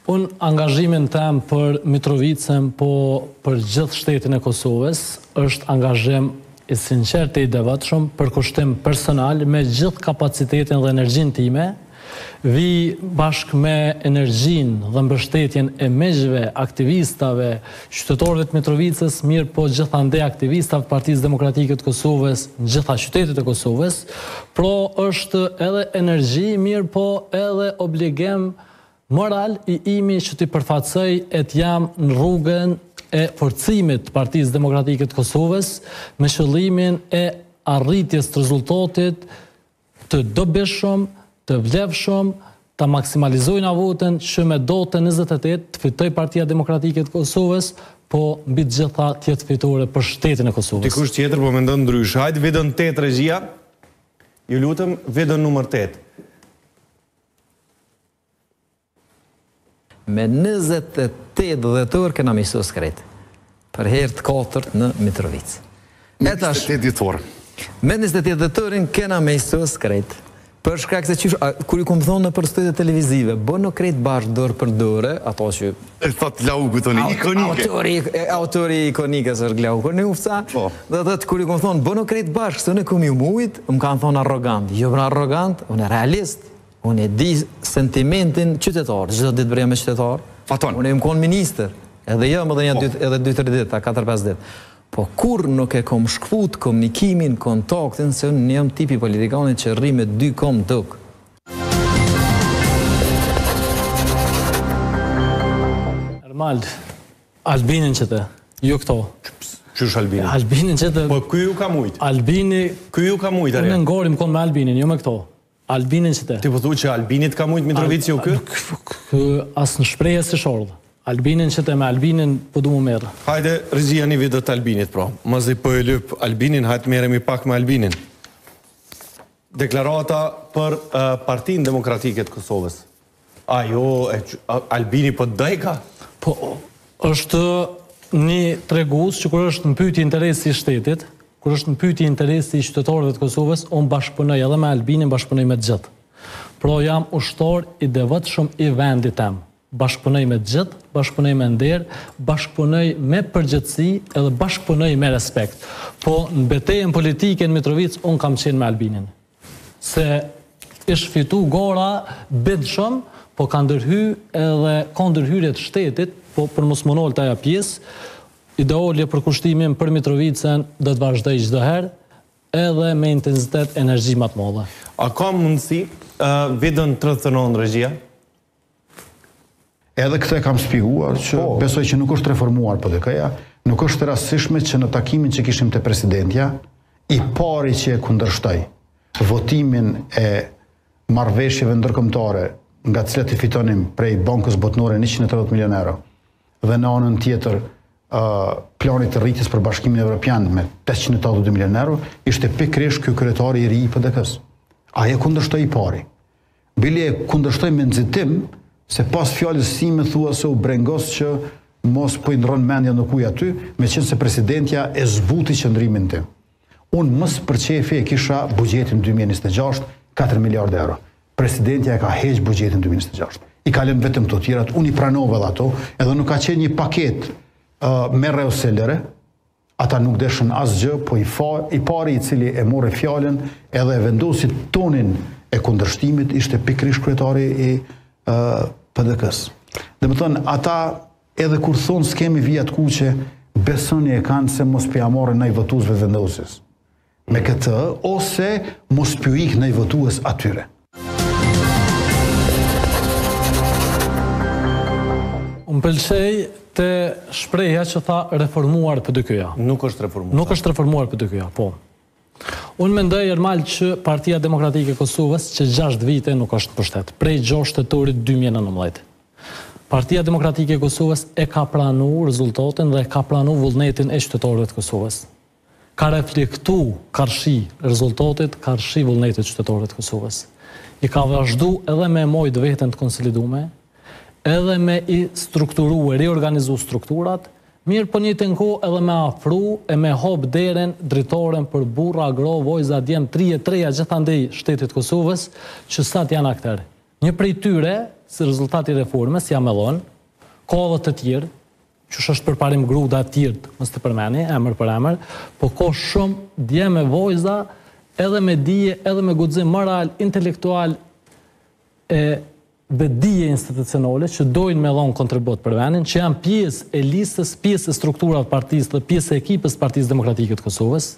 Unë angazhimin tem për Mitrovicën, po për gjithë shtetin e Kosovës, është angazhim i sinqert e i devotshëm për kushtim personal me gjithë kapacitetin dhe energjinë time, vi bashkë me energjinë dhe mbështetjen e miqve, aktivistave, qytetarëve të Mitrovicës, mirë po gjithandej aktivistave të Partisë Demokratike të Kosovës, në gjitha qytetet e Kosovës, pro është edhe energji, mirë po edhe obligim moral i imi që t'i përfaqësoj e t'jam në rrugën e forcimit të Partisë Demokratike të Kosovës me qëllimin e arritjes të rezultatit të dobishëm, të vlefshëm, të maksimalizojnë voten që me dotën 28 të fitoj Partia Demokratike të Kosovës, po mbi të gjitha tjetë fitore për shtetin e Kosovës. Dikush tjetër po mendon ndrysh. Hajde vetën 8 regjia. Ju lutem vetën numër 8. Me 28 dhjetor kena misu skret. Për herë të 4 në Mitrovicë. Me 28 dhjetor. Me 28 dhjetorin kena misu skret. Për shkak se qysh, kur ju kom thonë në për studiet televizive, bëno krejt bashkë dorë për dorë, ato që... E thot Glauku toni, ikonike. Autori ikonike së Glauku, në ufca, dhe dhe kur ju kom thonë, bëno krejt bashkë, së në kom ju mujt, më kanë thonë arrogant. Jo për arrogant, unë e realist, unë e di sentimentin qytetar, gjithë ditë bërja me qytetar. Faton. Unë e më konë minister, edhe jam edhe 2-3 ditë, 4-5 ditë. Po kur nuk e kom shkput komunikimin, kontaktin, se unë jam tipi politikanit që rri me 2 kom tokë. Ermald, Albinin që të, jo këto. Qysh Albinin? Albinin që të... Po ky ju ka mujt? Albini... Ky ju ka mujt, Unë ngorim kon me Albinin, jo me këto. Albinin që të... Ti po thu që Albinit ka mujt Mitrovici jo ky? Asë në shpreje si shordë. Albinin që të me Albinin po du mu merë. Hajde, regjia një vidët Albinit, pra. Mëzi po e lyp Albinin, hajtë meremi pak me Albinin. Deklarata për Partinë Demokratike të Kosovës. Ajo, Albini po dajka? Po, është një tregus që kur është në pyetje interesi i shtetit, kur është në pyetje interesi i qytetarëve të Kosovës, unë bashkëpunoj edhe me Albinin, bashkëpunoj me gjithë. Pro jam ushtar i devotshëm i vendit tem. Bashkëpunoj me gjithë, bashkëpunoj me nder, bashkëpunoj me përgjithësi edhe bashkëpunoj me respekt. Po në betejën politike në Mitrovicë, unë kam qenë me Albinin. Se ishtë fitu gora bindshëm, po ka ndërhy edhe ka ndërhyrje të shtetit, po për mos monol të aja pjesë, ideolje për kushtimin për Mitrovicën dhe të vazhdoj çdo herë, edhe me intensitet energji më të madhe. A ka mundësi vidën 39 regjia? Edhe këtë e kam shpjeguar që besoj që nuk është reformuar PDK-ja, nuk është rastësishme që në takimin që kishim të presidentja, i pari që e kundërshtoj votimin e marrëveshjeve ndërkombëtare nga cilat i fitonim prej Bankës Botërore 130 milion euro dhe në anën tjetër planit të rritjes për Bashkimin Evropian me 582 milion euro, ishte pikërisht ky kryetari i ri i PDK-s. Ai e kundërshtoi i pari. Bili e kundërshtoi me nxitim se pas fjallës si me thua se u brengos që mos po i ndron mendja në kuj aty, me qenë se presidentja e zbuti qëndrimin tim. Unë mës për qefi e kisha bugjetin 2026, 4 miliard euro. Presidentja e ka heq bugjetin 2026. I kalem vetëm të tjerat, unë i pranove dhe ato, edhe nuk ka qenë një paket me reoselere, ata nuk deshën asgjë, po i pari i cili e more fjallën edhe e vendosit tonin e kundërshtimit, ishte pikrish kryetari i PDK-s. Dhe më thënë, ata edhe kur thonë s'kemi vijat kuqe, besoni e kanë se mos për jamore nëj votuesve vendosis. Me këtë, ose mos për ik nëj votues atyre. Unë pëlqej të shpreja që tha reformuar PDK-ja. Nuk është reformuar. Nuk është reformuar PDK-ja, po. Unë mendoj Ermal që Partia Demokratike e Kosovës që 6 vite nuk është në pushtet, prej 6 shtetorit 2019. Partia Demokratike e Kosovës e ka pranu rezultatin dhe ka pranu vullnetin e qytetarëve të Kosovës. Ka reflektu karshi rezultatit, karshi vullnetit qytetarëve të Kosovës. I ka vazhdu edhe me mojt veten të konsolidume, edhe me i strukturu e reorganizu strukturat, mirë për një të nko edhe me afru e me hop deren dritoren për burra, gro, vojza, djem, 33 gjithandej shtetit Kosovës, që sat janë akter. Një prej tyre si rezultati reformës, ja me dhonë, ka edhe të tjerë, që është përparim gruda të tjerë, mos të përmeni, emër për emër, po ka shumë dje me vojza, edhe me dije, edhe me guxim moral, intelektual, dhe dije institucionale që dojnë me dhonë kontribut për vendin, që janë pjesë e listës, pjesë e strukturat partisë dhe pjesë e ekipës Partisë Demokratike të Kosovës,